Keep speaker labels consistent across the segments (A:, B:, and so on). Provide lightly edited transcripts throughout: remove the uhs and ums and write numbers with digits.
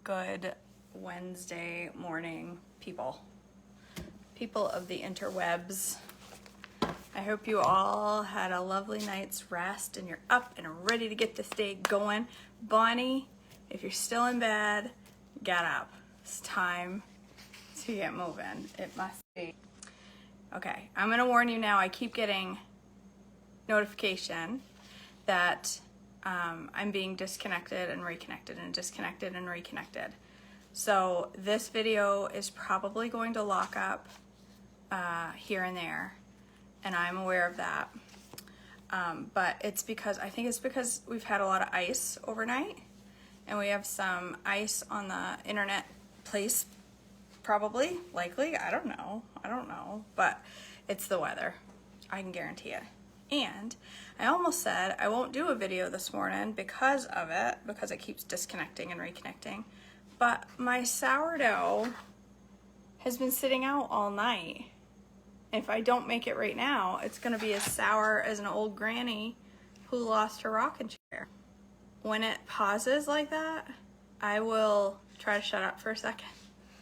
A: Good Wednesday morning, people of the interwebs. I hope you all had a lovely night's rest and you're up and ready to get this day going. Bonnie, if you're still in bed, get up. It's time to get moving. It must be. Okay, I'm gonna warn you now, I keep getting notification that I'm being disconnected and reconnected and disconnected and reconnected. So this video is probably going to lock up here and there, and I'm aware of that. But it's because, I think it's because we've had a lot of ice overnight, and we have some ice on the internet place, probably, likely, I don't know, but it's the weather, I can guarantee it. And I almost said I won't do a video this morning because of it, because it keeps disconnecting and reconnecting. But my sourdough has been sitting out all night. If I don't make it right now, it's gonna be as sour as an old granny who lost her rocking chair. When it pauses like that, I will try to shut up for a second.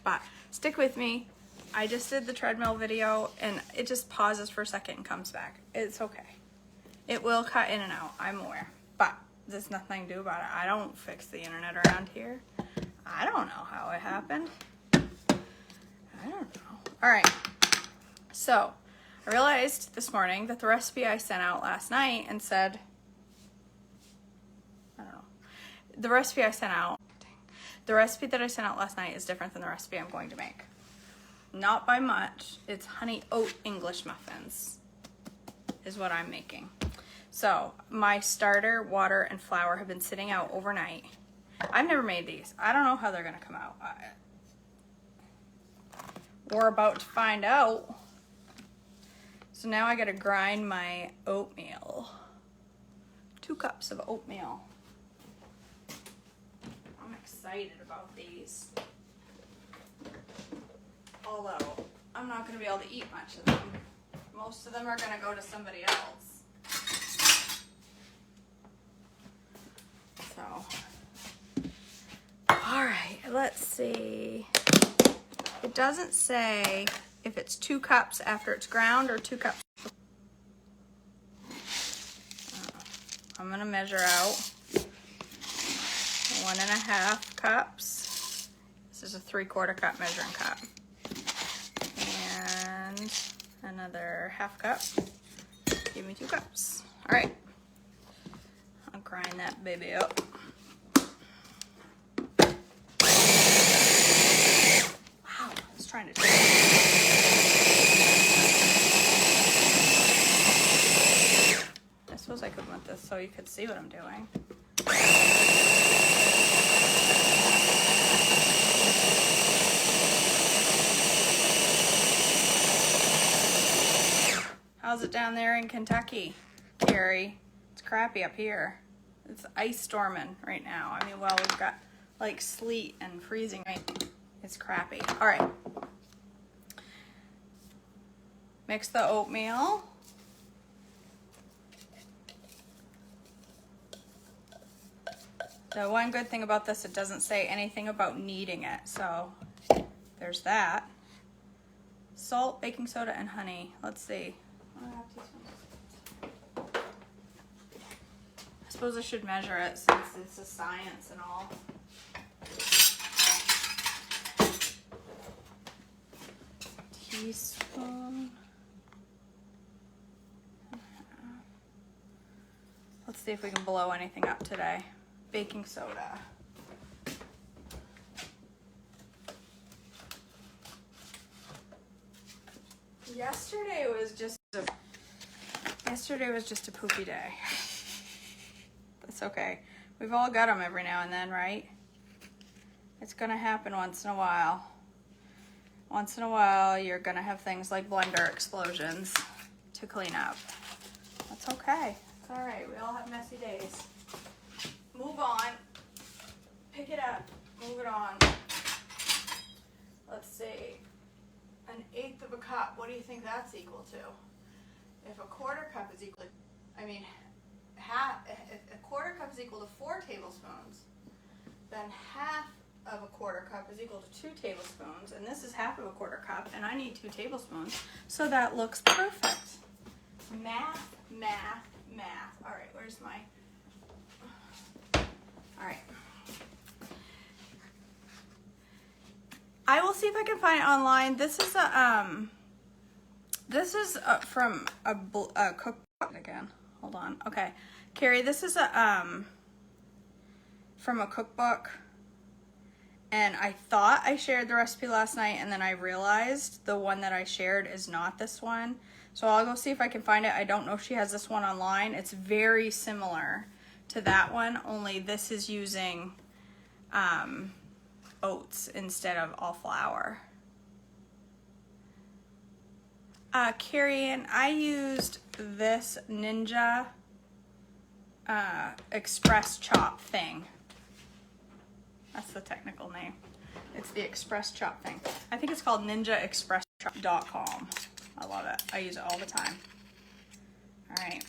A: But stick with me. I just did the treadmill video and it just pauses for a second and comes back. It's okay. It will cut in and out, I'm aware. But there's nothing to do about it. I don't fix the internet around here. I don't know how it happened. I don't know. All right. So I realized this morning that the recipe I sent out last night and said, I don't know. The recipe that I sent out last night is different than the recipe I'm going to make. Not by much. It's Honey Oat English Muffins is what I'm making. So my starter, water, and flour have been sitting out overnight. I've never made these. I don't know how they're gonna come out. We're about to find out. So now I gotta grind my oatmeal. 2 cups of oatmeal. I'm excited about these. Although, I'm not gonna be able to eat much of them. Most of them are gonna go to somebody else. So, all right, let's see. It doesn't say if it's 2 cups after it's ground or 2 cups. I'm gonna measure out 1.5 cups. This is a 3/4 cup measuring cup. And another 1/2 cup. Give me 2 cups. All right. I'll grind that baby up. Wow, I was trying to. I suppose I could want this so you could see what I'm doing. How's it down there in Kentucky, Carrie? It's crappy up here. It's ice storming right now. I mean, well, we've got like sleet and freezing. It's crappy. All right. Mix the oatmeal. The one good thing about this, it doesn't say anything about kneading it. So there's that. Salt, baking soda, and honey. Let's see. I suppose I should measure it since it's a science and all. Teaspoon. Let's see if we can blow anything up today. Baking soda. Yesterday was just a poopy day. That's okay. We've all got them every now and then, right? It's gonna happen once in a while. Once in a while, you're gonna have things like blender explosions to clean up. That's okay. It's all right. We all have messy days. Move on. Pick it up. Move it on. Let's see. 1/8 of a cup. What do you think that's equal to? If a 1/4 cup is equal to, if a 1/4 cup is equal to 4 tablespoons, then 1/2 of a quarter cup is equal to 2 tablespoons, and this is half of a quarter cup, and I need 2 tablespoons, so that looks perfect. Math, math, math. All right, where's my, all right. I will see if I can find it online. This is from a cookbook again. Hold on. Okay, Carrie, this is from a cookbook, and I thought I shared the recipe last night, and then I realized the one that I shared is not this one. So I'll go see if I can find it. I don't know if she has this one online. It's very similar to that one, only this is using oats instead of all flour. Carrie Ann, I used this Ninja Express Chop thing. That's the technical name. It's the Express Chop thing. I think it's called ninjaexpresschop.com. I love it. I use it all the time. All right.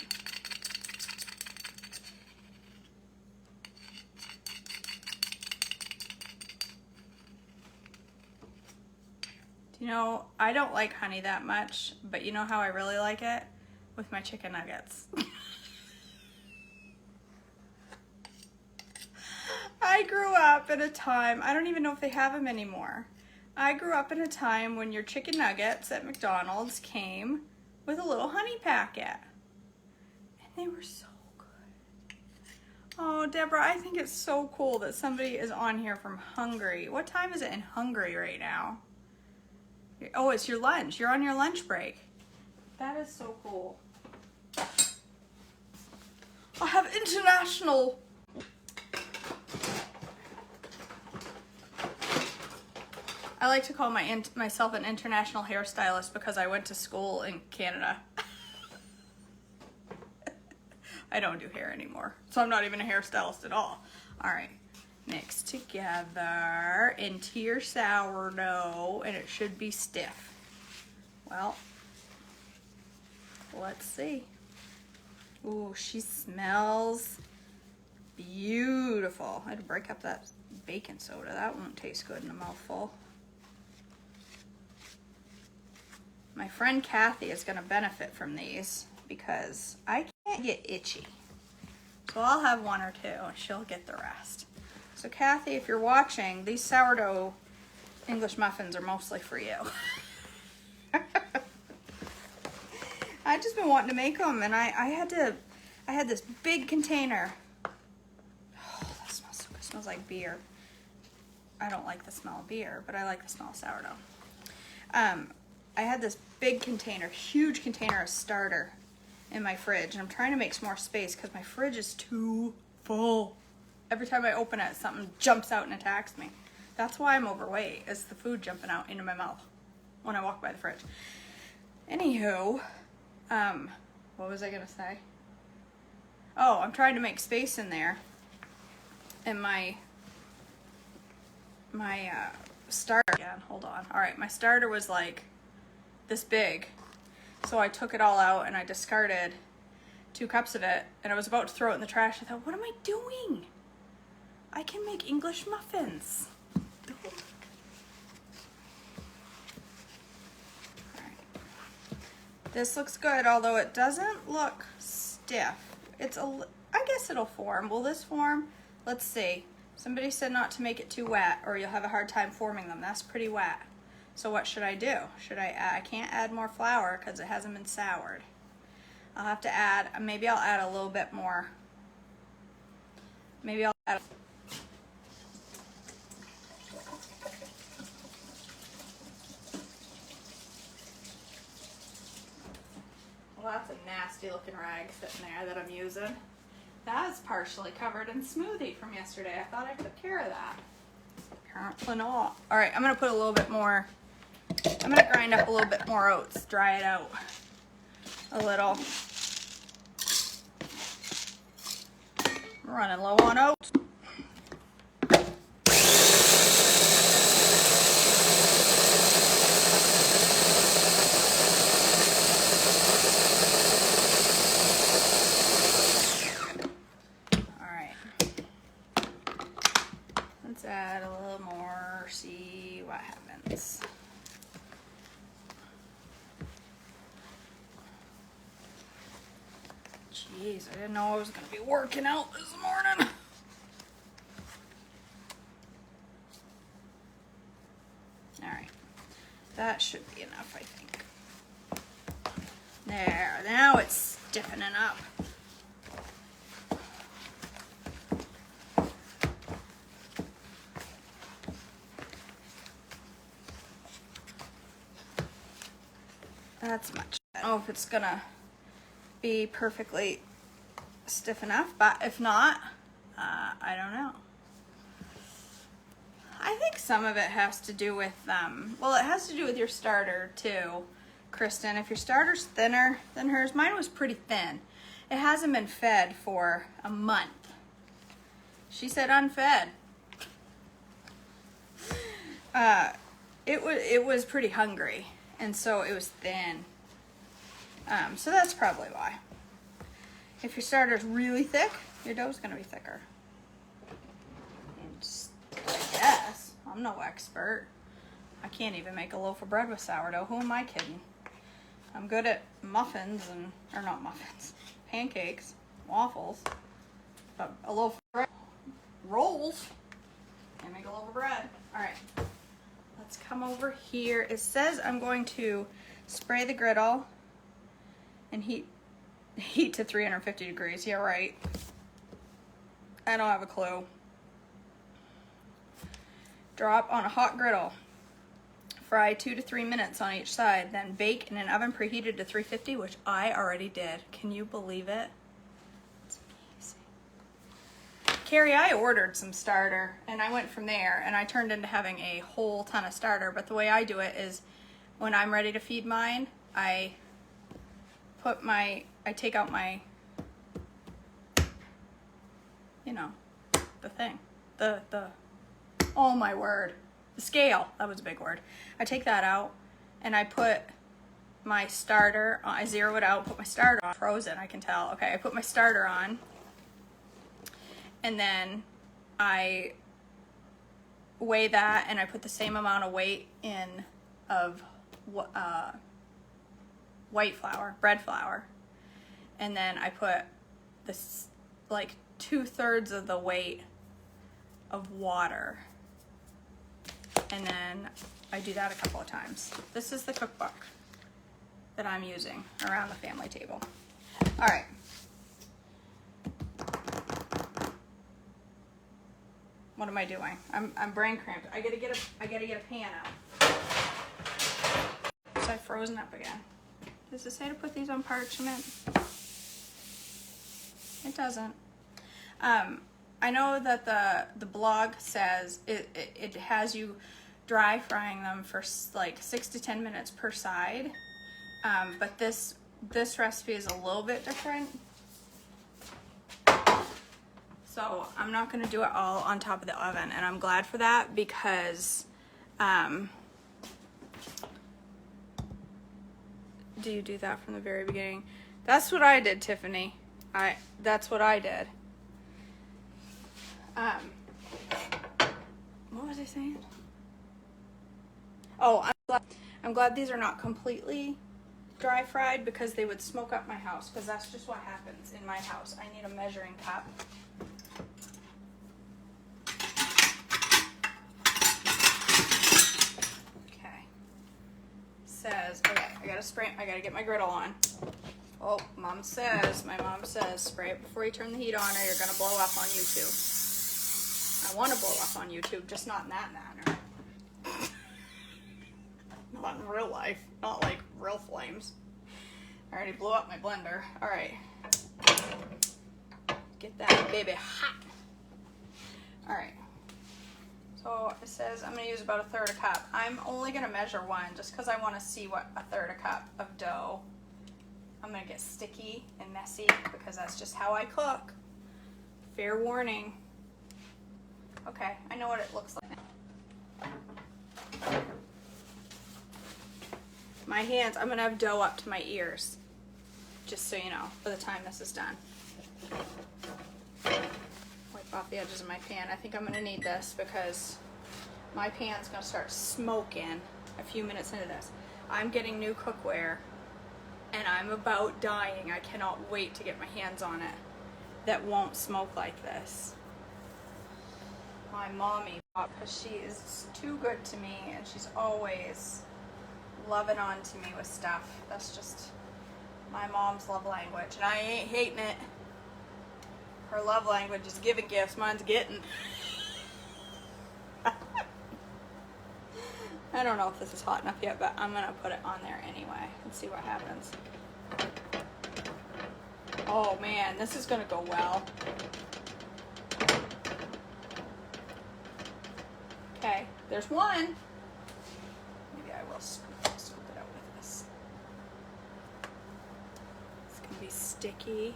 A: You know, I don't like honey that much, but you know how I really like it? With my chicken nuggets. I grew up in a time, I don't even know if they have them anymore. I grew up in a time when your chicken nuggets at McDonald's came with a little honey packet. And they were so good. Oh, Deborah, I think it's so cool that somebody is on here from Hungary. What time is it in Hungary right now? Oh, it's your lunch. You're on your lunch break. That is so cool. I have international. I like to call myself an international hairstylist because I went to school in Canada. I don't do hair anymore, so I'm not even a hairstylist at all. All right, mix together into your sourdough, and it should be stiff. Well, let's see. Ooh, she smells beautiful. I had to break up that baking soda. That won't taste good in a mouthful. My friend Kathy is gonna benefit from these because I can't get itchy. So I'll have 1 or 2 and she'll get the rest. So Kathy, if you're watching, these sourdough English muffins are mostly for you. I've just been wanting to make them, and I had this big container. Oh, that smells so good. It smells like beer. I don't like the smell of beer, but I like the smell of sourdough. I had this big container, huge container of starter in my fridge, and I'm trying to make some more space because my fridge is too full. Every time I open it, something jumps out and attacks me. That's why I'm overweight, is the food jumping out into my mouth when I walk by the fridge. Anywho, what was I gonna say? Oh, I'm trying to make space in there. And my starter, again, hold on. All right, my starter was like this big. So I took it all out and I discarded 2 cups of it, and I was about to throw it in the trash. I thought, what am I doing? I can make English muffins. This looks good, although it doesn't look stiff. I guess it'll form. Will this form? Let's see. Somebody said not to make it too wet or you'll have a hard time forming them. That's pretty wet. So what should I do? I can't add more flour because it hasn't been soured. I'll have to add, maybe I'll add a little bit more. Maybe I'll add. Well, that's a nasty looking rag sitting there that I'm using. That is partially covered in smoothie from yesterday. I thought I took care of that. Apparently not. All right, I'm gonna put a little bit more, I'm gonna grind up a little bit more oats, dry it out a little. I'm running low on oats. Let's add a little more, see what happens. Jeez, I didn't know I was gonna be working out this morning. All right, that should be enough, I think. There, now it's stiffening up. That's much. I don't know if it's gonna be perfectly stiff enough, but if not, I don't know. I think some of it has to do with, well, it has to do with your starter too, Kristen. If your starter's thinner than hers, mine was pretty thin. It hasn't been fed for a month. She said unfed. It was pretty hungry, and so it was thin. So that's probably why. If your starter's really thick, your dough's gonna be thicker. I guess. I'm no expert. I can't even make a loaf of bread with sourdough. Who am I kidding? I'm good at muffins or not muffins, pancakes, waffles, but a loaf of bread, rolls, can't make a loaf of bread. All right, let's come over here. It says I'm going to spray the griddle and heat to 350 degrees. Yeah, right. I don't have a clue. Drop on a hot griddle. Fry 2 to 3 minutes on each side, then bake in an oven preheated to 350, which I already did. Can you believe it? It's amazing. Carrie, I ordered some starter, and I went from there, and I turned into having a whole ton of starter, but the way I do it is when I'm ready to feed mine, I take out my, you know, the thing, oh my word, the scale, that was a big word. I take that out and I put my starter on, I zero it out, put my starter on, frozen, I can tell. Okay, I put my starter on and then I weigh that and I put the same amount of weight in of white flour, bread flour. And then I put this like 2/3 of the weight of water. And then I do that a couple of times. This is the cookbook that I'm using around the family table. All right. What am I doing? I'm brain cramped. I gotta get a pan out. So I've frozen up again. Does it say to put these on parchment? It doesn't. I know that the blog says it has you dry frying them for like 6 to 10 minutes per side, but this recipe is a little bit different. So I'm not going to do it all on top of the oven, and I'm glad for that because do you do that from the very beginning? That's what I did, Tiffany. That's what I did. What was I saying? Oh, I'm glad these are not completely dry fried because they would smoke up my house, because that's just what happens in my house. I need a measuring cup. Okay. Says, okay, I gotta get my griddle on. Oh, my mom says, spray it before you turn the heat on or you're gonna blow up on YouTube. I want to blow up on YouTube, just not in that manner. Not in real life, not like real flames. I already blew up my blender. All right, get that baby hot. All right, so it says I'm gonna use about 1/3 cup. I'm only gonna measure one just because I want to see what 1/3 cup of dough. I'm gonna get sticky and messy because that's just how I cook. Fair warning. Okay, I know what it looks like. My hands, I'm gonna have dough up to my ears, just so you know, by the time this is done. Wipe off the edges of my pan. I think I'm gonna need this because my pan's gonna start smoking a few minutes into this. I'm getting new cookware and I'm about dying. I cannot wait to get my hands on it that won't smoke like this. My mommy, because she is too good to me and she's always loving on to me with stuff. That's just my mom's love language, and I ain't hating it. Her love language is giving gifts, mine's getting. I don't know if this is hot enough yet, but I'm gonna put it on there anyway and see what happens. Oh man, this is gonna go well. Okay, there's one. Maybe I will scoop it out with this. It's gonna be sticky.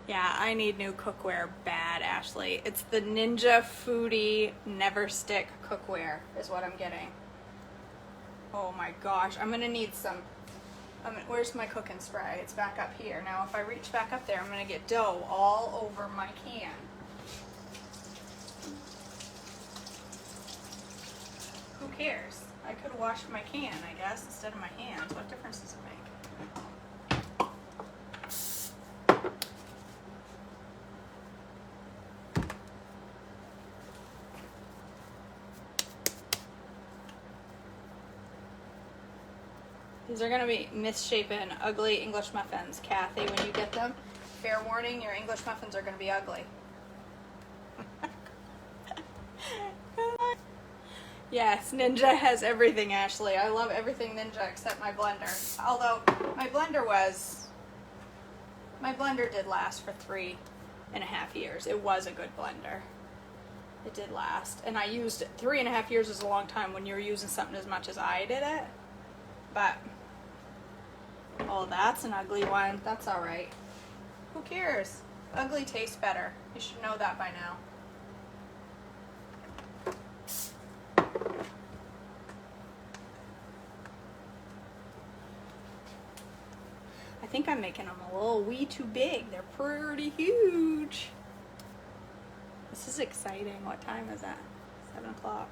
A: Yeah, I need new cookware bad, Ashley. It's the Ninja Foodie Never Stick cookware is what I'm getting. Oh my gosh, I'm gonna need some. Where's my cooking spray? It's back up here. Now if I reach back up there, I'm gonna get dough all over my can. Who cares? I could wash my can, I guess, instead of my hands. What difference does it make? These are going to be misshapen, ugly English muffins. Kathy, when you get them, fair warning, your English muffins are going to be ugly. Yes, Ninja has everything, Ashley. I love everything Ninja except my blender. Although, my blender did last for 3.5 years. It was a good blender. It did last. And I used 3.5 years is a long time when you're using something as much as I did it. But, oh, that's an ugly one. That's all right. Who cares? Ugly tastes better. You should know that by now. I think I'm making them a little wee too big. They're pretty huge. This is exciting. What time is that? 7 o'clock.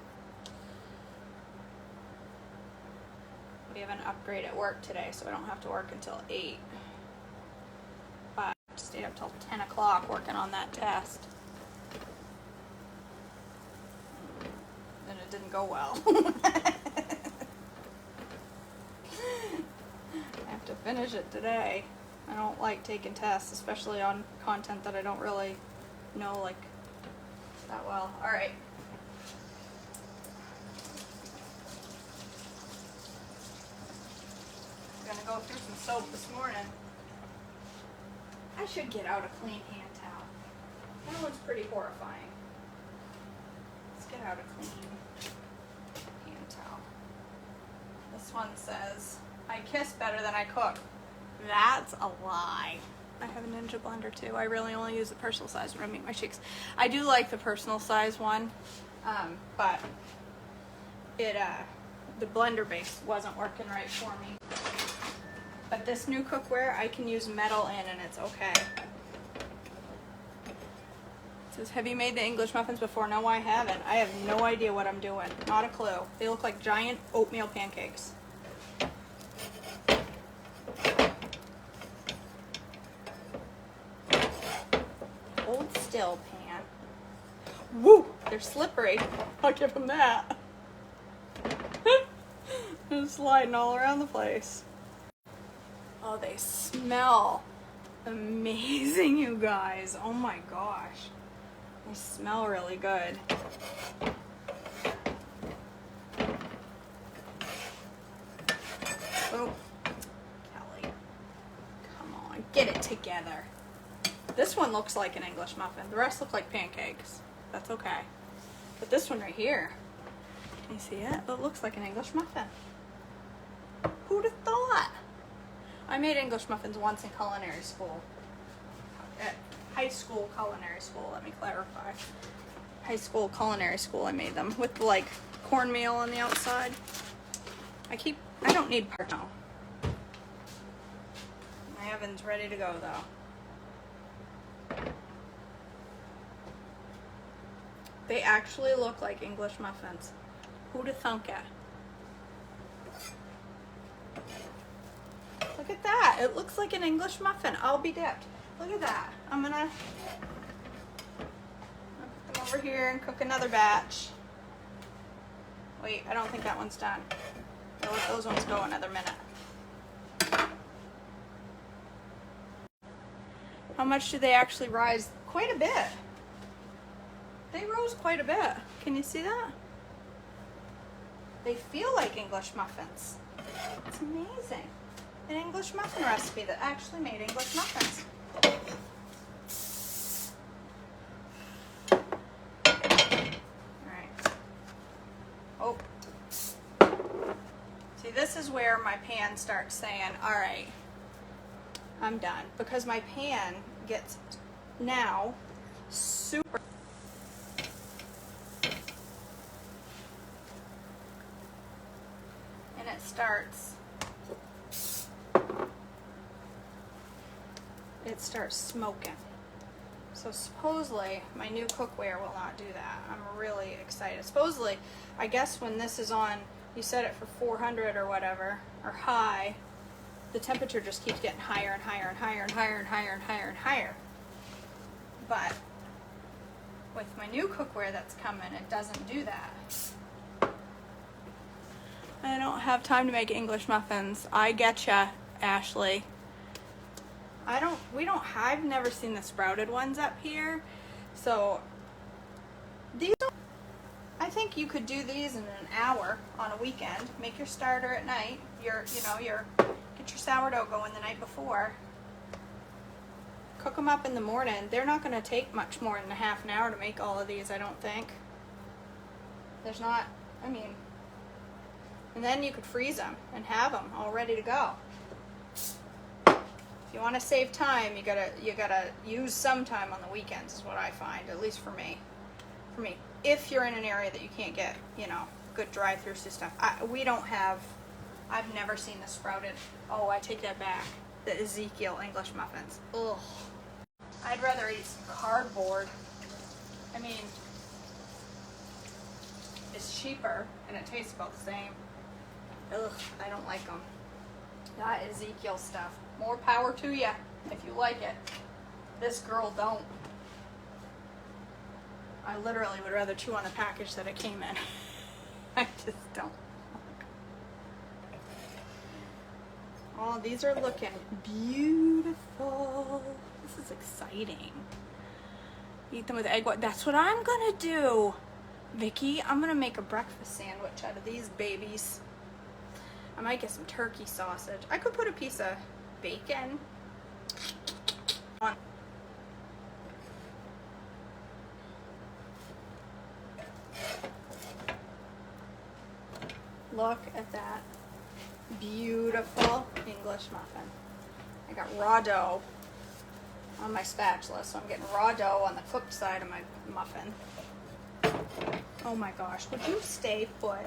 A: We have an upgrade at work today, so I don't have to work until 8. But I stayed up till 10 o'clock working on that test. And it didn't go well. I have to finish it today. I don't like taking tests, especially on content that I don't really know like that well. All right. I'm gonna go through some soap this morning. I should get out a clean hand towel. That one's pretty horrifying. Let's get out a clean hand towel. This one says, I kiss better than I cook. That's a lie. I have a Ninja blender too. I really only use the personal size when I make my shakes. I do like the personal size one, but the blender base wasn't working right for me. But this new cookware, I can use metal in and it's okay. It says, have you made the English muffins before? No, I haven't. I have no idea what I'm doing. Not a clue. They look like giant oatmeal pancakes. Hold still, pan. Woo! They're slippery. I'll give them that. They're sliding all around the place. Oh, they smell amazing, you guys. Oh my gosh. They smell really good. Oh, Kelly. Come on, get it together. This one looks like an English muffin. The rest look like pancakes. That's okay. But this one right here, can you see it? It looks like an English muffin. Who'd have thought? I made English muffins once in culinary school. At high school culinary school, let me clarify. High school culinary school, I made them with like cornmeal on the outside. I don't need part now. My oven's ready to go though. They actually look like English muffins. Who'd have thunk it? Look at that. It looks like an English muffin. I'll be dipped. Look at that. I'm gonna put them over here and cook another batch. Wait, I don't think that one's done. I'll let those ones go another minute. How much do they actually rise? Quite a bit. They rose quite a bit. Can you see that? They feel like English muffins. It's amazing. An English muffin recipe that actually made English muffins. Alright. Oh. See, this is where my pan starts saying, alright, I'm done. Because my pan gets now super. And it starts smoking. So supposedly my new cookware will not do that. I'm really excited. Supposedly, I guess when this is on, you set it for 400 or whatever, or high, the temperature just keeps getting higher and higher and higher and higher and higher and higher and higher. But with my new cookware that's coming, it doesn't do that. I don't have time to make English muffins. I getcha, Ashley. I've never seen the sprouted ones up here. So these, I think you could do these in an hour on a weekend. Make your starter at night. Get your sourdough going the night before. Cook them up in the morning. They're not going to take much more than a half an hour to make all of these, I don't think. And then you could freeze them and have them all ready to go. If you want to save time, you gotta use some time on the weekends, is what I find, at least for me. If you're in an area that you can't get, good drive-through stuff. I've never seen the sprouted. Oh, I take that back. The Ezekiel English muffins. Ugh. I'd rather eat some cardboard. It's cheaper and it tastes about the same. Ugh, I don't like them. That Ezekiel stuff. More power to you if you like it. This girl don't. I literally would rather chew on the package that it came in. I just don't. Oh, these are looking beautiful. This is exciting. Eat them with egg white. That's what I'm gonna do. Vicky, I'm gonna make a breakfast sandwich out of these babies. I might get some turkey sausage. I could put a piece of bacon on. Look at that beautiful English muffin. I got raw dough on my spatula, so I'm getting raw dough on the cooked side of my muffin. Oh my gosh, would you stay put?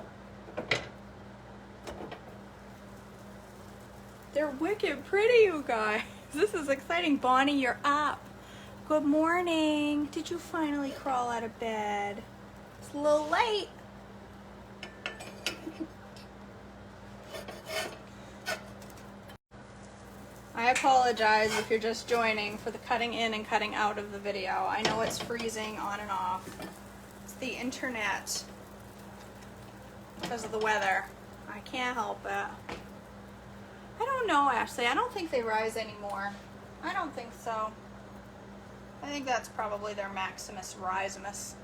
A: They're wicked pretty, you guys. This is exciting. Bonnie, you're up. Good morning. Did you finally crawl out of bed? It's a little late. I apologize if you're just joining for the cutting in and cutting out of the video. I know it's freezing on and off. It's the internet because of the weather. I can't help it. I don't know, Ashley. I don't think they rise anymore. I don't think so. I think that's probably their Maximus Risimus.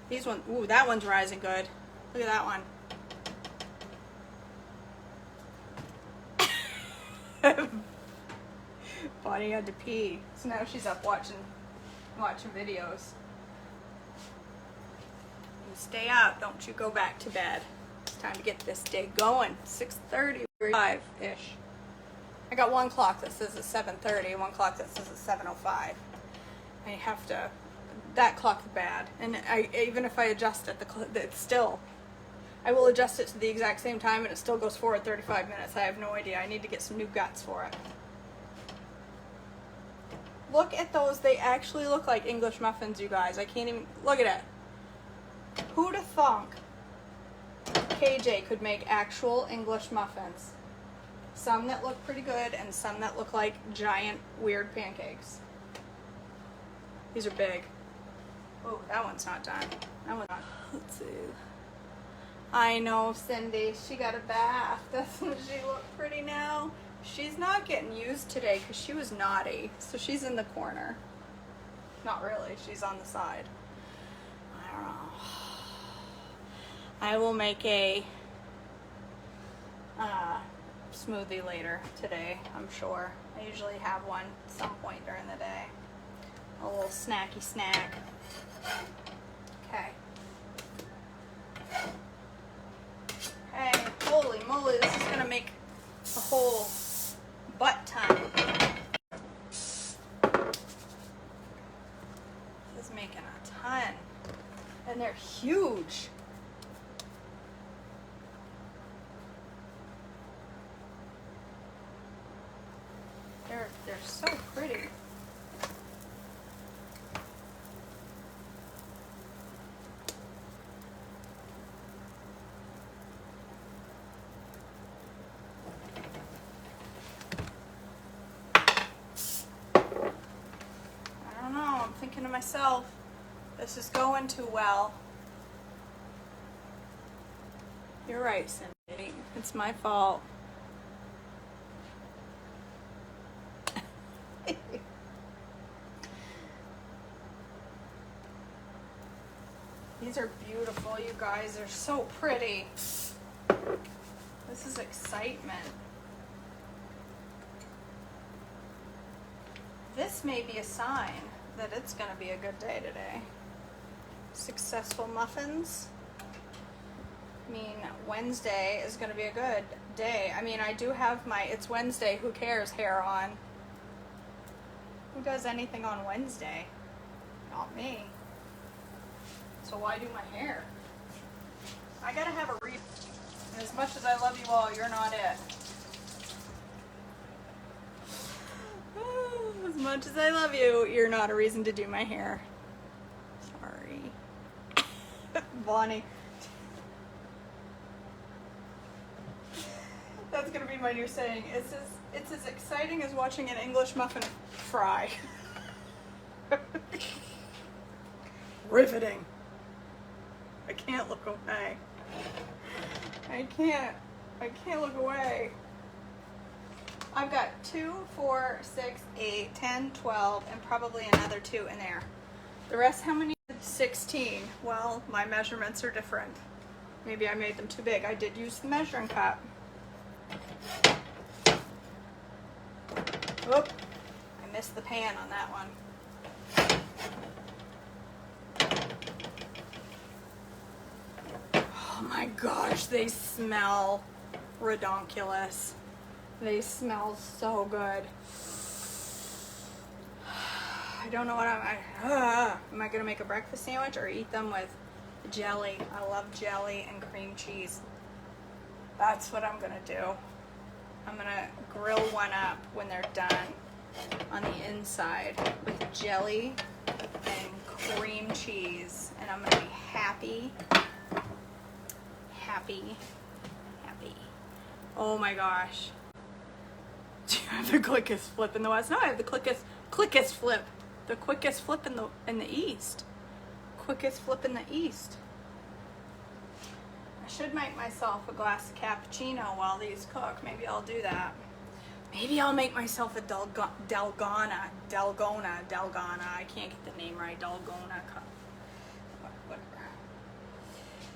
A: These ones, ooh, that one's rising good. Look at that one. Bonnie had to pee, so now she's up watching videos. You stay up, don't you go back to bed. It's time to get this day going. 6:35-ish. I got one clock that says it's 7:30, one clock that says it's 7:05. I have to, that clock's bad. And even if I adjust it, it's still, I will adjust it to the exact same time and it still goes forward 35 minutes. I have no idea. I need to get some new guts for it. Look at those. They actually look like English muffins, you guys. I can't even, look at it. Who'd have thunk KJ could make actual English muffins? Some that look pretty good and some that look like giant weird pancakes. These are big. Oh, that one's not done. That one's not. Let's see. I know, Cindy. She got a bath. Doesn't she look pretty now? She's not getting used today because she was naughty. So she's in the corner. Not really. She's on the side. I don't know. I will make a smoothie later today, I'm sure. I usually have one at some point during the day. A little snacky snack. Okay. Hey, holy moly, this is gonna make a whole butt ton. This is making a ton. And they're huge. They're so pretty. I don't know, I'm thinking to myself, this is going too well. You're right, Cindy. It's my fault. These are beautiful, you guys. They're so pretty. This is excitement. This may be a sign that it's going to be a good day today. Successful muffins. I mean, Wednesday is going to be a good day. I mean, I do have my It's Wednesday, who cares hair on. Who does anything on Wednesday? Not me. So why do my hair? I gotta have a reason. As much as I love you all, you're not it. As much as I love you, you're not a reason to do my hair. Sorry. Bonnie. That's gonna be my new saying. It's as exciting as watching an English muffin fry. Riveting. I can't look away. I can't look away. I've got 2, 4, 6, 8, 10, 12, and probably another 2 in there. The rest, how many? 16. Well, my measurements are different. Maybe I made them too big. I did use the measuring cup. Whoop. I missed the pan on that one. Oh my gosh, they smell redonkulous. They smell so good. I don't know what am I gonna make a breakfast sandwich or eat them with jelly? I love jelly and cream cheese. That's what I'm gonna do. I'm gonna grill one up when they're done on the inside with jelly and cream cheese, and I'm gonna be happy. Oh my gosh. Do you have the quickest flip in the West? No, I have the quickest flip. The quickest flip in the East. Quickest flip in the East. I should make myself a glass of cappuccino while these cook. Maybe I'll do that. Maybe I'll make myself a Dalgona. I can't get the name right. Dalgona cup.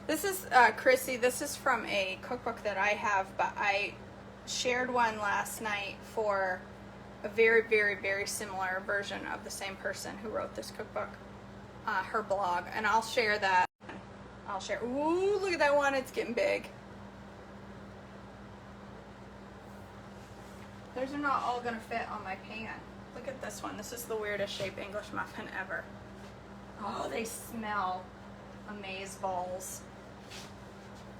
A: This is, Chrissy, this is from a cookbook that I have, but I shared one last night for a very, very, very similar version of the same person who wrote this cookbook, her blog, and I'll share that. Ooh, look at that one, it's getting big. Those are not all gonna fit on my pan. Look at this one. This is the weirdest shaped English muffin ever. Oh, they smell amazeballs.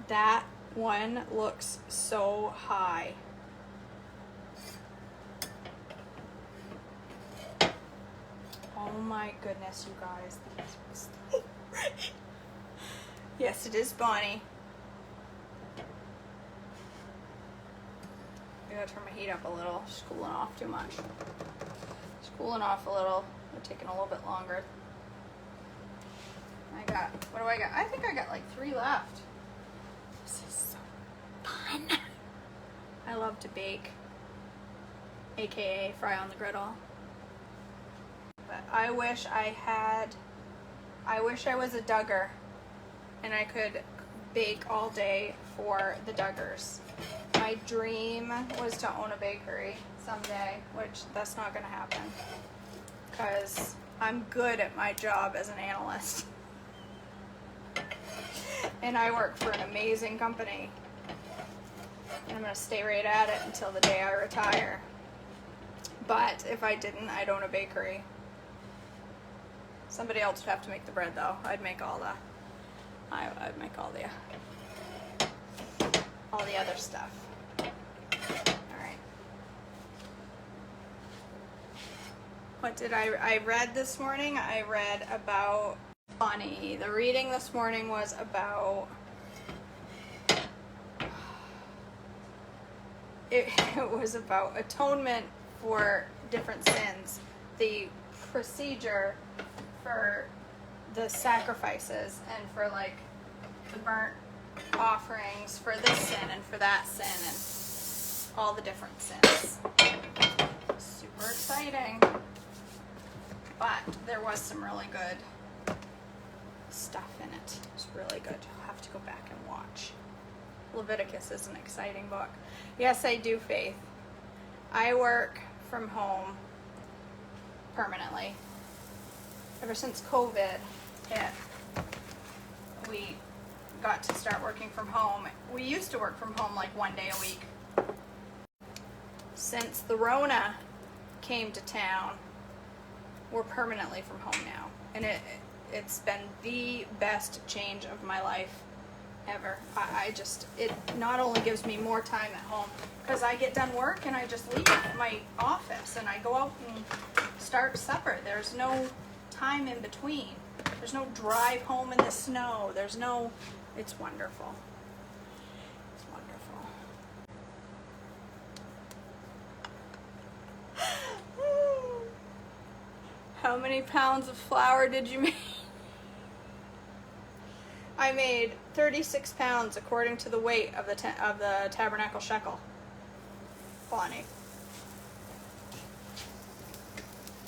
A: That one looks so high. Oh my goodness, you guys. These are so pretty. Yes, it is Bonnie. I gotta turn my heat up a little. It's cooling off too much. It's cooling off a little. It's taking a little bit longer. What do I got? I think I got like 3 left. This is so fun. I love to bake, aka fry on the griddle. But I wish I was a Duggar and I could bake all day for the Duggars. My dream was to own a bakery someday, which that's not gonna happen because I'm good at my job as an analyst. And I work for an amazing company. And I'm gonna stay right at it until the day I retire. But if I didn't, I'd own a bakery. Somebody else would have to make the bread though. I'd make all the other stuff. Alright. What did I read this morning? I read about Bonnie. The reading this morning was about it was about atonement for different sins. The procedure for the sacrifices and for like the burnt offerings for this sin and for that sin and all the different sins. Super exciting. But there was some really good stuff in it. It's really good. You'll have to go back and watch. Leviticus is an exciting book. Yes, I do, Faith. I work from home permanently. Ever since COVID hit, we got to start working from home. We used to work from home like 1 day a week. Since the Rona came to town, we're permanently from home now. And it's been the best change of my life ever. It not only gives me more time at home, because I get done work and I just leave my office and I go out and start supper. There's no time in between. There's no drive home in the snow. It's wonderful. It's wonderful. How many pounds of flour did you make? I made 36 pounds according to the weight of the tabernacle shekel. Bonnie.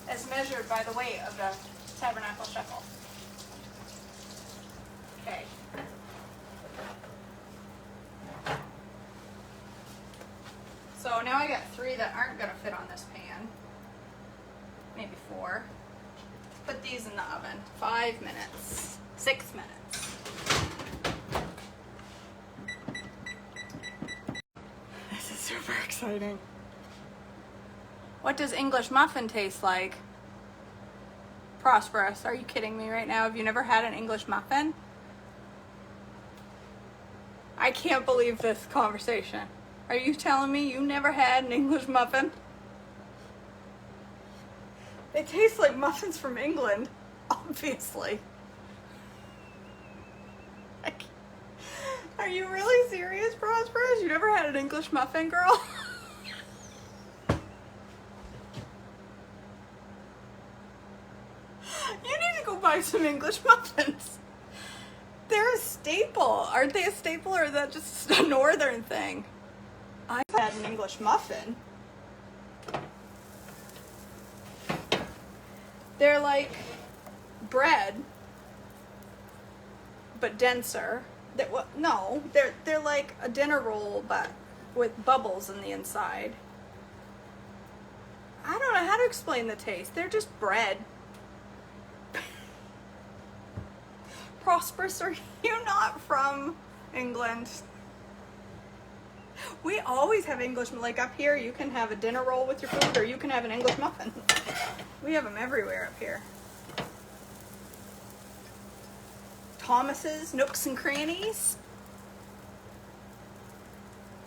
A: As measured by the weight of the tabernacle shekel. Okay. So now I got 3 that aren't going to fit on this pan. Maybe 4. Put these in the oven. 5 minutes. 6 minutes. This is super exciting. What does English muffin taste like? Prosperous. Are you kidding me right now? Have you never had an English muffin? I can't believe this conversation. Are you telling me you never had an English muffin? They taste like muffins from England, obviously. Are you really serious, Prosperous? You never had an English muffin, girl? You need to go buy some English muffins. They're a staple. Aren't they a staple, or is that just a northern thing? I've had an English muffin. They're like bread, but denser. They're like a dinner roll, but with bubbles in the inside. I don't know how to explain the taste. They're just bread. Prosperous, are you not from England? We always have English, like up here, you can have a dinner roll with your food, or you can have an English muffin. We have them everywhere up here. Thomas's, nooks and crannies.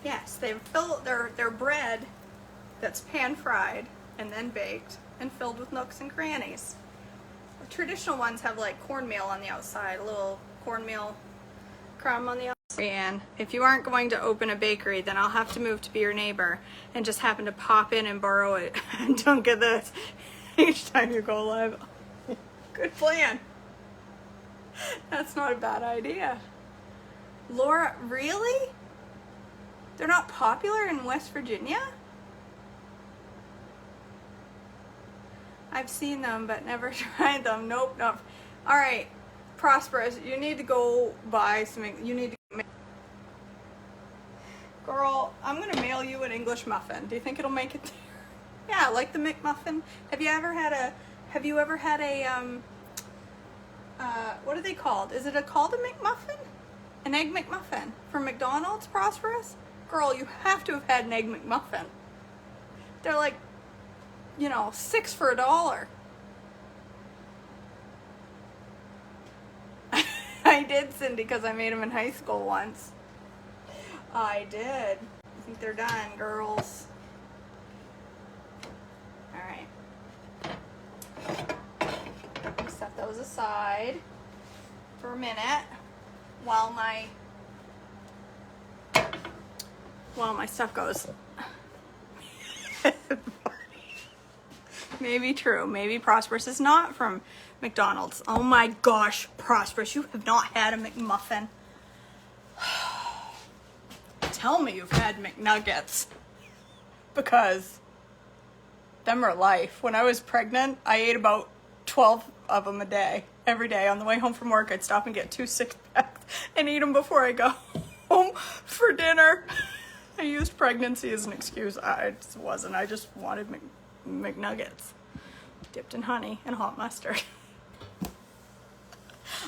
A: Yes, they're bread that's pan fried and then baked and filled with nooks and crannies. traditional ones have like cornmeal on the outside, a little cornmeal crumb on the outside. And if you aren't going to open a bakery, then I'll have to move to be your neighbor and just happen to pop in and borrow it and dunk of this each time you go live. Good plan. That's not a bad idea. Laura, really? They're not popular in West Virginia? I've seen them, but never tried them. Nope, nope. All right, Prosperous, you need to go buy some, you need to, girl, I'm gonna mail you an English muffin. Do you think it'll make it there? Yeah, like the McMuffin. Have you ever had a, what are they called? Is it called a McMuffin? An Egg McMuffin from McDonald's, Prosperous? Girl, you have to have had an Egg McMuffin. They're like, you know, 6 for $1. I did, Cindy, because I made them in high school once. I did. I think they're done, girls. All right. Set those aside for a minute while my stuff goes. Maybe true. Maybe Prosperous is not from McDonald's. Oh my gosh, Prosperous, you have not had a McMuffin. Tell me you've had McNuggets, because them are life. When I was pregnant, I ate about 12 of them a day. Every day on the way home from work, I'd stop and get 2 6-packs and eat them before I go home for dinner. I used pregnancy as an excuse. I just wasn't. I just wanted McNuggets dipped in honey and hot mustard.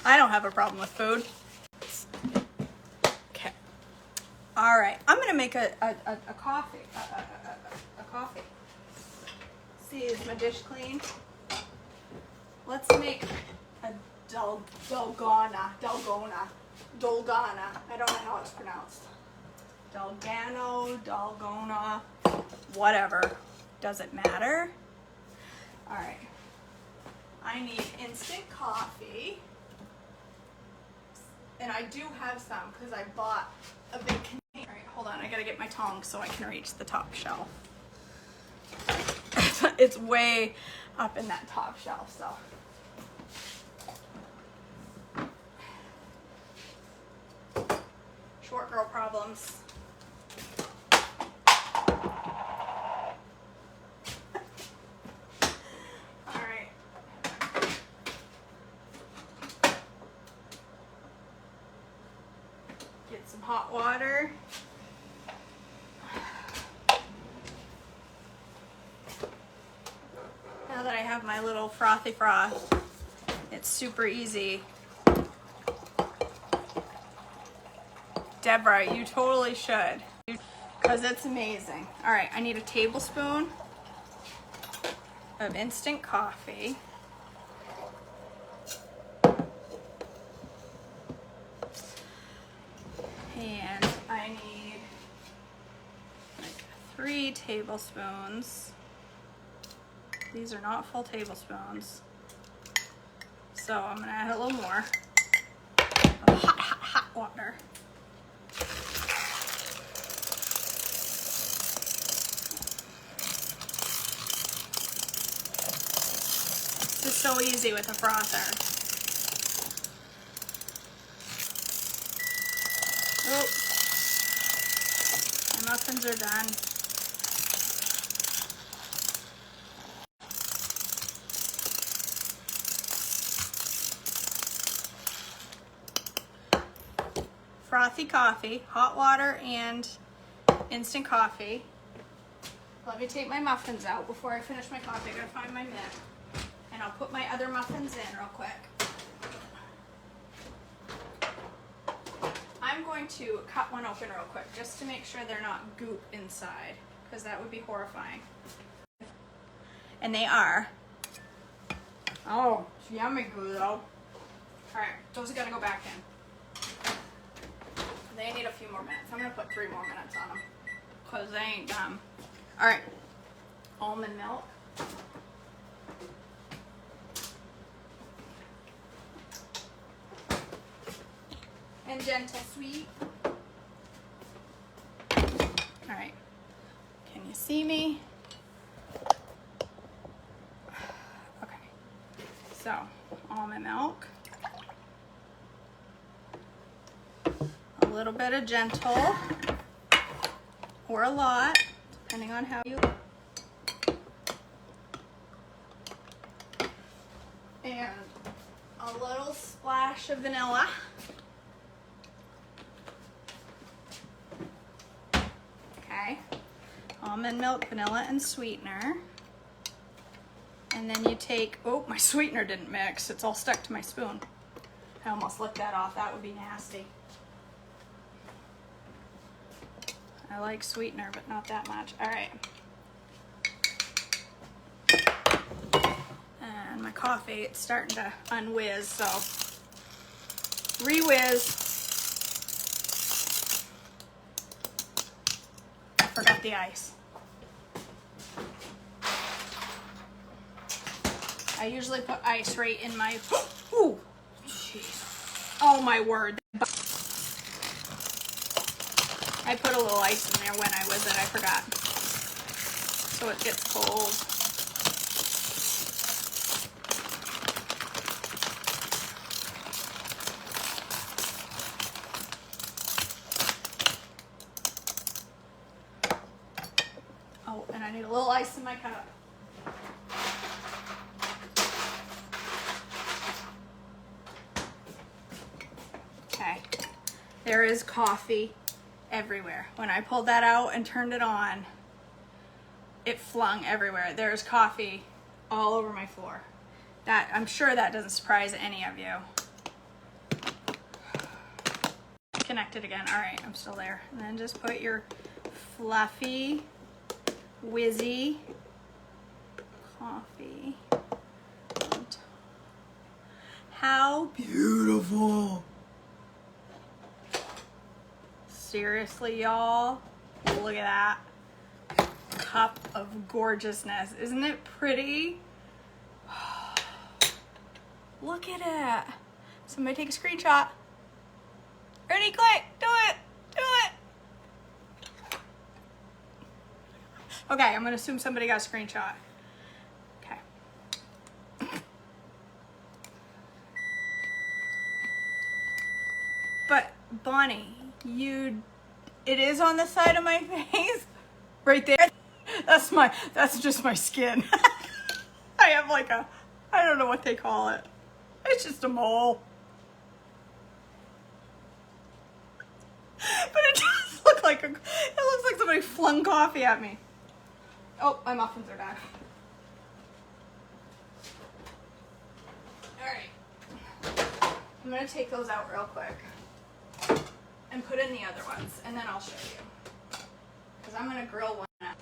A: I don't have a problem with food. Okay. All right. I'm going to make a coffee. A coffee. See, is my dish clean? Let's make a Dalgona. I don't know how it's pronounced. Dalgona, whatever. Doesn't matter. All right. I need instant coffee. And I do have some because I bought a big container. All right, hold on. I gotta get my tongs so I can reach the top shelf. It's way up in that top shelf, so. Short girl problems. Some hot water. Now that I have my little frothy froth, it's super easy. Deborah, you totally should, because it's amazing. All right, I need a tablespoon of instant coffee. And I need like 3 tablespoons. These are not full tablespoons. So I'm gonna add a little more of hot water. This is so easy with a frother. Oh, my muffins are done. Frothy coffee, hot water, and instant coffee. Let me take my muffins out before I finish my coffee. I gotta find my mitt. And I'll put my other muffins in real quick. I'm going to cut one open real quick just to make sure they're not goop inside, because that would be horrifying. And they are. Oh, it's yummy goo though. Alright, those have got to go back in. They need a few more minutes. I'm going to put 3 more minutes on them, because they ain't done. Alright, almond milk. and gentle sweet. All right, can you see me? Okay, so almond milk, a little bit of gentle, or a lot, depending on how you, and a little splash of vanilla. Okay, almond milk, vanilla, and sweetener. And then you take, oh, my sweetener didn't mix. It's all stuck to my spoon. I almost licked that off. That would be nasty. I like sweetener, but not that much. All right. And my coffee, it's starting to unwhiz, so re-whiz. I forgot the ice. I usually put ice right in my, ooh, jeez. Oh my word. I put a little ice in there when I whiz it, I forgot. So it gets cold. Oh, and I need a little ice in my cup. Okay, there is coffee everywhere. When I pulled that out and turned it on, it flung everywhere. There's coffee all over my floor. That, I'm sure that doesn't surprise any of you. Connected again. All right, I'm still there. And then just put your fluffy, whizzy coffee. How beautiful. Seriously, y'all, look at that cup of gorgeousness. Isn't it pretty? Look at it. Somebody take a screenshot. Ready, click, do it, do it. Okay, I'm gonna assume somebody got a screenshot. Okay. But Bonnie, it is on the side of my face, right there. That's just my skin. I have like a, I don't know what they call it. It's just a mole. But it does look like it looks like somebody flung coffee at me. Oh, my muffins are back. All right, I'm gonna take those out real quick and put in the other ones, and then I'll show you. Because I'm going to grill one now.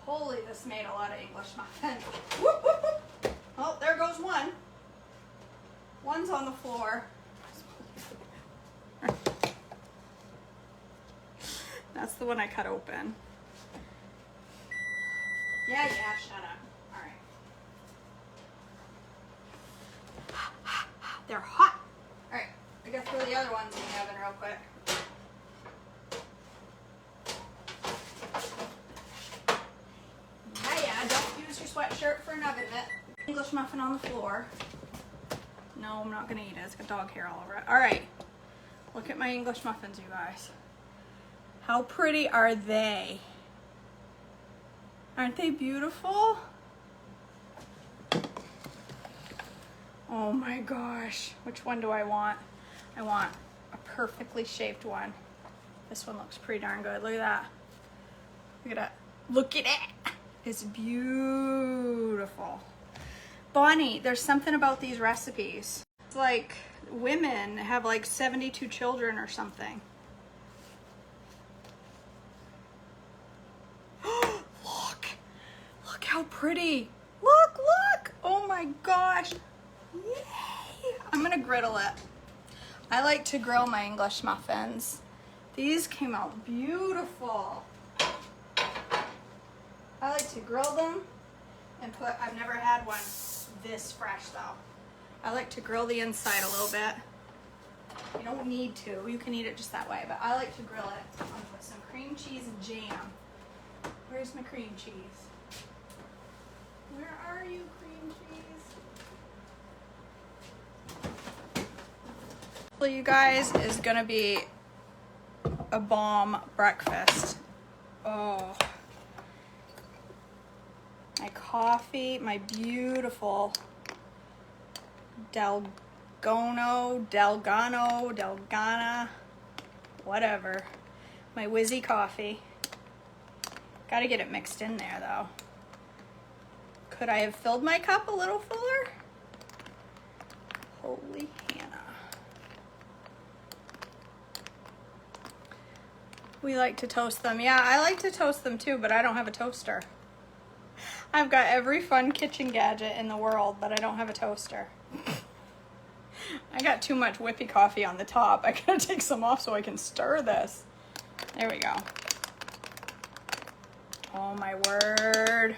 A: Holy, this made a lot of English muffins. Whoop, whoop, whoop. Oh, there goes one. One's on the floor. That's the one I cut open. Yeah, shut up. All right. They're hot. All right. I gotta throw the other ones in the oven real quick. Yeah, don't use your sweatshirt for an oven mitt. English muffin on the floor. No, I'm not gonna eat it. It's got dog hair all over it. All right, look at my English muffins, you guys. How pretty are they? Aren't they beautiful? Oh my gosh, which one do I want? I want a perfectly shaped one. This one looks pretty darn good. Look at that. Look at it. Look at it. It's beautiful. Bonnie, there's something about these recipes. It's like women have like 72 children or something. Look how pretty. Look. Oh my gosh. Yay. I'm gonna griddle it. I like to grill my English muffins. These came out beautiful. I like to grill them and I've never had one this fresh though. I like to grill the inside a little bit You don't need to. You can eat it just that way, but I like to grill it with some cream cheese and jam. Where's my cream cheese? Where are you, cream cheese? Well, you guys, is gonna be a bomb breakfast. Oh. My coffee, my beautiful Delgana, whatever. My whizzy coffee. Gotta get it mixed in there though. Could I have filled my cup a little fuller? Holy Hannah. We like to toast them. Yeah, I like to toast them too, but I don't have a toaster. I've got every fun kitchen gadget in the world, but I don't have a toaster. I got too much whippy coffee on the top. I gotta take some off so I can stir this. There we go. Oh my word.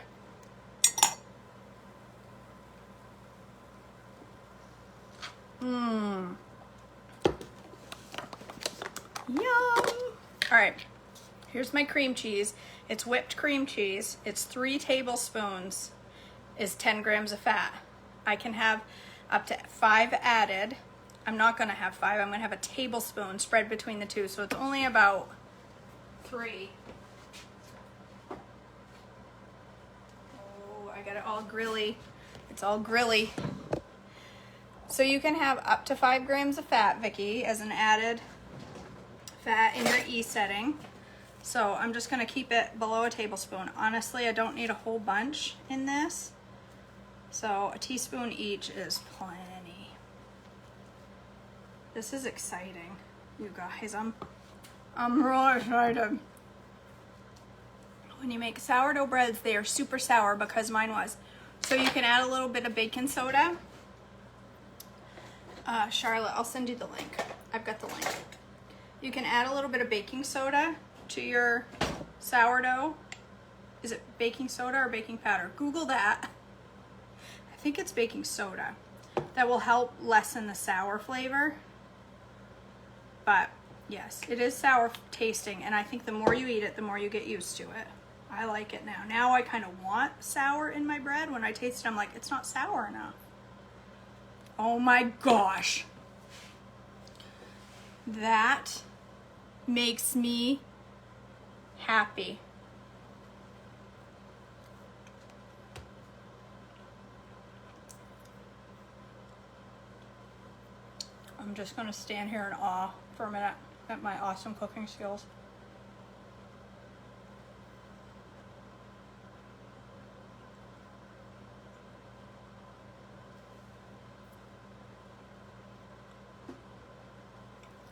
A: Mmm. Yum. All right, here's my cream cheese. It's whipped cream cheese. It's 3 tablespoons is 10 grams of fat. I can have up to 5 added. I'm not gonna have 5, I'm gonna have a tablespoon spread between the two, so it's only about 3. Oh, I got it all grilly. It's all grilly. So you can have up to 5 grams of fat, Vicky, as an added fat in your E setting. So I'm just gonna keep it below a tablespoon. Honestly, I don't need a whole bunch in this. So a teaspoon each is plenty. This is exciting, you guys. I'm really excited. When you make sourdough breads, they are super sour because mine was. So you can add a little bit of baking soda. Charlotte, I'll send you the link. I've got the link. You can add a little bit of baking soda to your sourdough. Is it baking soda or baking powder? Google that. I think it's baking soda. That will help lessen the sour flavor. But yes, it is sour tasting, and I think the more you eat it, the more you get used to it. I like it now. Now I kind of want sour in my bread. When I taste it, I'm like, it's not sour enough. Oh my gosh. That makes me happy. I'm just gonna stand here in awe for a minute at my awesome cooking skills.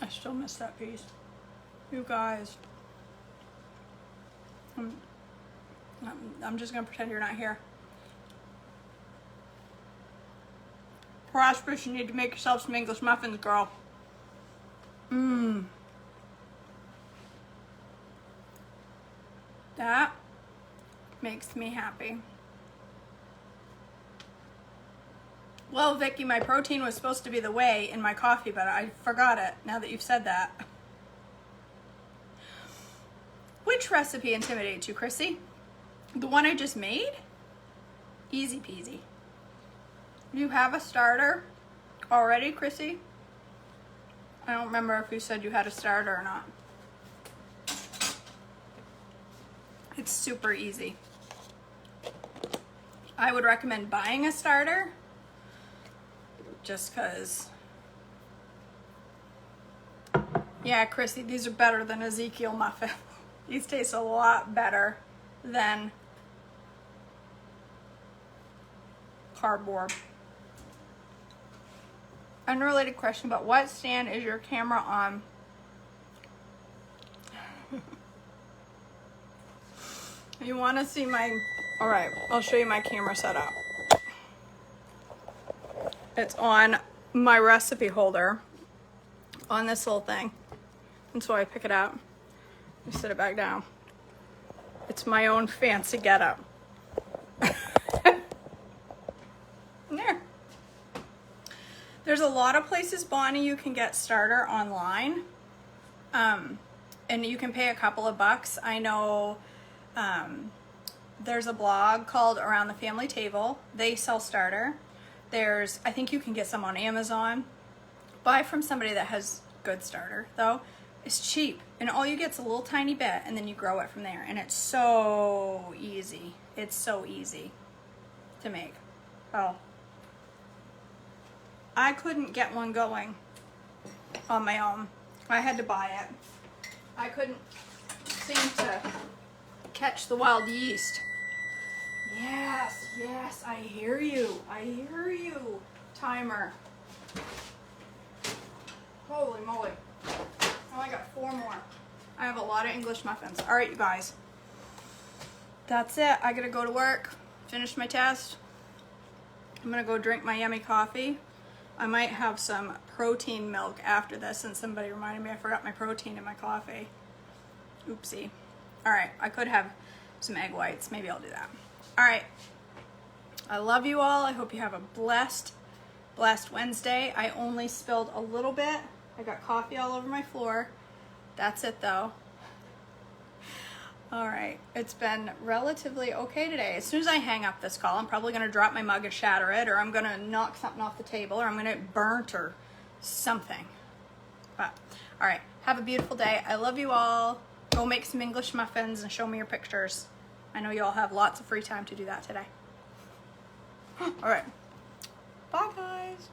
A: I still miss that piece. You guys. I'm just gonna pretend you're not here. Prosperous, you need to make yourself some English muffins, girl. Mmm. That makes me happy. Well, Vicky, my protein was supposed to be the whey in my coffee, but I forgot it now that you've said that. Which recipe intimidates you, Chrissy? The one I just made? Easy peasy. You have a starter already, Chrissy? I don't remember if you said you had a starter or not. It's super easy. I would recommend buying a starter just because. Yeah, Chrissy, these are better than Ezekiel muffin. These taste a lot better than cardboard. Unrelated question, but what stand is your camera on? You want to see my... All right, I'll show you my camera setup. It's on my recipe holder on this little thing. And so I pick it up and sit it back down. It's my own fancy getup. There. There's a lot of places, Bonnie, you can get starter online. And you can pay a couple of bucks. I know there's a blog called Around the Family Table. They sell starter. I think you can get some on Amazon. Buy from somebody that has good starter, though. It's cheap, and all you get is a little tiny bit, and then you grow it from there. And it's so easy. It's so easy to make. Oh, I couldn't get one going on my own. I had to buy it. I couldn't seem to catch the wild yeast. Yes, yes, I hear you. I hear you, timer. Holy moly. I only got 4 more. I have a lot of English muffins. All right, you guys. That's it. I gotta go to work, finish my test. I'm gonna go drink my yummy coffee. I might have some protein milk after this, and somebody reminded me I forgot my protein in my coffee. Oopsie. All right, I could have some egg whites. Maybe I'll do that. All right. I love you all. I hope you have a blessed Wednesday. I only spilled a little bit. I got coffee all over my floor. That's it though. All right, it's been relatively okay today. As soon as I hang up this call, I'm probably gonna drop my mug and shatter it, or I'm gonna knock something off the table, or I'm gonna get burnt or something. But, all right, have a beautiful day. I love you all. Go make some English muffins and show me your pictures. I know you all have lots of free time to do that today. All right, bye guys.